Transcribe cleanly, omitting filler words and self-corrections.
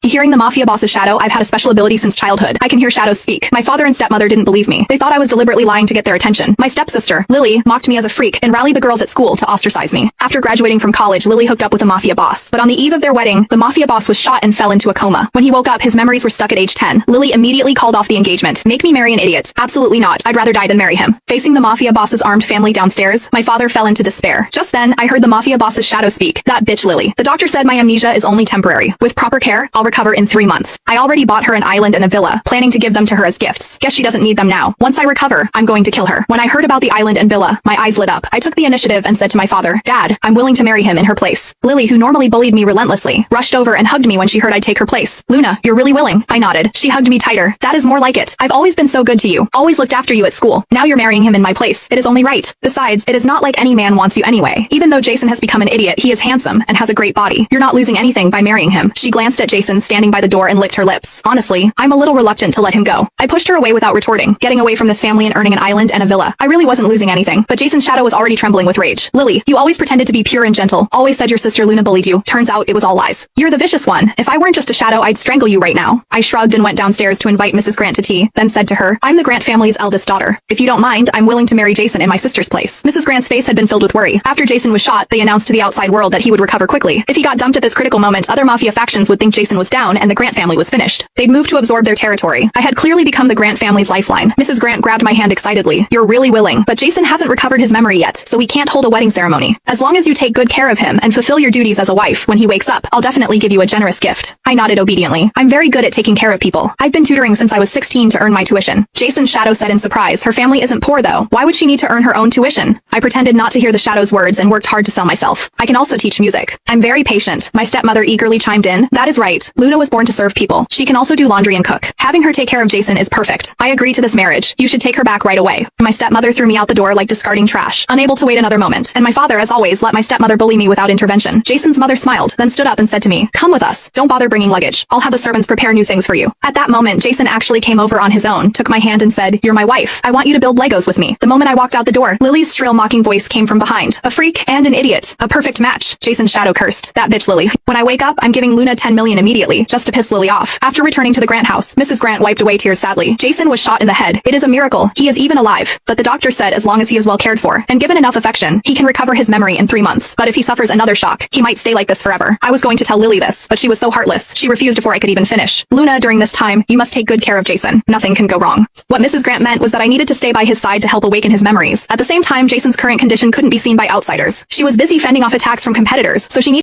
Hearing the mafia boss's shadow, I've had a special ability since childhood. I can hear shadows speak. My father and stepmother didn't believe me. They thought I was deliberately lying to get their attention. My stepsister, Lily, mocked me as a freak and rallied the girls at school to ostracize me. After graduating from college, Lily hooked up with a mafia boss. But on the eve of their wedding, the mafia boss was shot and fell into a coma. When he woke up, his memories were stuck at age 10. Lily immediately called off the engagement. Make me marry an idiot. Absolutely not. I'd rather die than marry him. Facing the mafia boss's armed family downstairs, my father fell into despair. Just then, I heard the mafia boss's shadow speak. That bitch Lily. The doctor said my amnesia is only temporary. With proper care, I'll recover in 3 months. I already bought her an island and a villa, planning to give them to her as gifts. Guess she doesn't need them now. Once I recover, I'm going to kill her. When I heard about the island and villa, my eyes lit up. I took the initiative and said to my father, Dad, I'm willing to marry him in her place. Lily, who normally bullied me relentlessly, rushed over and hugged me when she heard I'd take her place. Luna, you're really willing. I nodded. She hugged me tighter. That is more like it. I've always been so good to you. Always looked after you at school. Now you're marrying him in my place. It is only right. Besides, it is not like any man wants you anyway. Even though Jason has become an idiot, he is handsome and has a great body. You're not losing anything by marrying him. She glanced at Jason standing by the door and licked her lips. Honestly, I'm a little reluctant to let him go. I pushed her away without retorting, getting away from this family and earning an island and a villa. I really wasn't losing anything, but Jason's shadow was already trembling with rage. Lily, you always pretended to be pure and gentle. Always said your sister Luna bullied you. Turns out it was all lies. You're the vicious one. If I weren't just a shadow, I'd strangle you right now. I shrugged and went downstairs to invite Mrs. Grant to tea, then said to her, I'm the Grant family's eldest daughter. If you don't mind, I'm willing to marry Jason in my sister's place. Mrs. Grant's face had been filled with worry. After Jason was shot, they announced to the outside world that he would recover quickly. If he got dumped at this critical moment, other mafia factions would think Jason was down and the Grant family was finished. They'd move to absorb their territory. I had clearly become the Grant family's lifeline. Mrs. Grant grabbed my hand excitedly. You're really willing, but Jason hasn't recovered his memory yet, so we can't hold a wedding ceremony. As long as you take good care of him and fulfill your duties as a wife, when he wakes up, I'll definitely give you a generous gift. I nodded obediently. I'm very good at taking care of people. I've been tutoring since I was 16 to earn my tuition. Jason's shadow said in surprise, her family isn't poor though. Why would she need to earn her own tuition? I pretended not to hear the shadow's words and worked hard to sell myself. I can also teach music. I'm very patient. My stepmother eagerly chimed in. That is right. Luna was born to serve people. She can also do laundry and cook. Having her take care of Jason is perfect. I agree to this marriage. You should take her back right away. My stepmother threw me out the door like discarding trash, unable to wait another moment. And my father, as always, let my stepmother bully me without intervention. Jason's mother smiled, then stood up and said to me, come with us. Don't bother bringing luggage. I'll have the servants prepare new things for you. At that moment, Jason actually came over on his own, took my hand and said, you're my wife. I want you to build Legos with me. The moment I walked out the door, Lily's shrill mocking voice came from behind. A freak and an idiot. A perfect match. Jason's shadow cursed. That bitch Lily. When I wake up, I'm giving Luna 10 million immediately, just to piss Lily off. After returning to the Grant house, Mrs. Grant wiped away tears sadly. Jason was shot in the head. It is a miracle. He is even alive. But the doctor said as long as he is well cared for and given enough affection, he can recover his memory in 3 months. But if he suffers another shock, he might stay like this forever. I was going to tell Lily this, but she was so heartless. She refused before I could even finish. Luna, during this time, you must take good care of Jason. Nothing can go wrong. What Mrs. Grant meant was that I needed to stay by his side to help awaken his memories. At the same time, Jason's current condition couldn't be seen by outsiders. She was busy fending off attacks from competitors, so she needed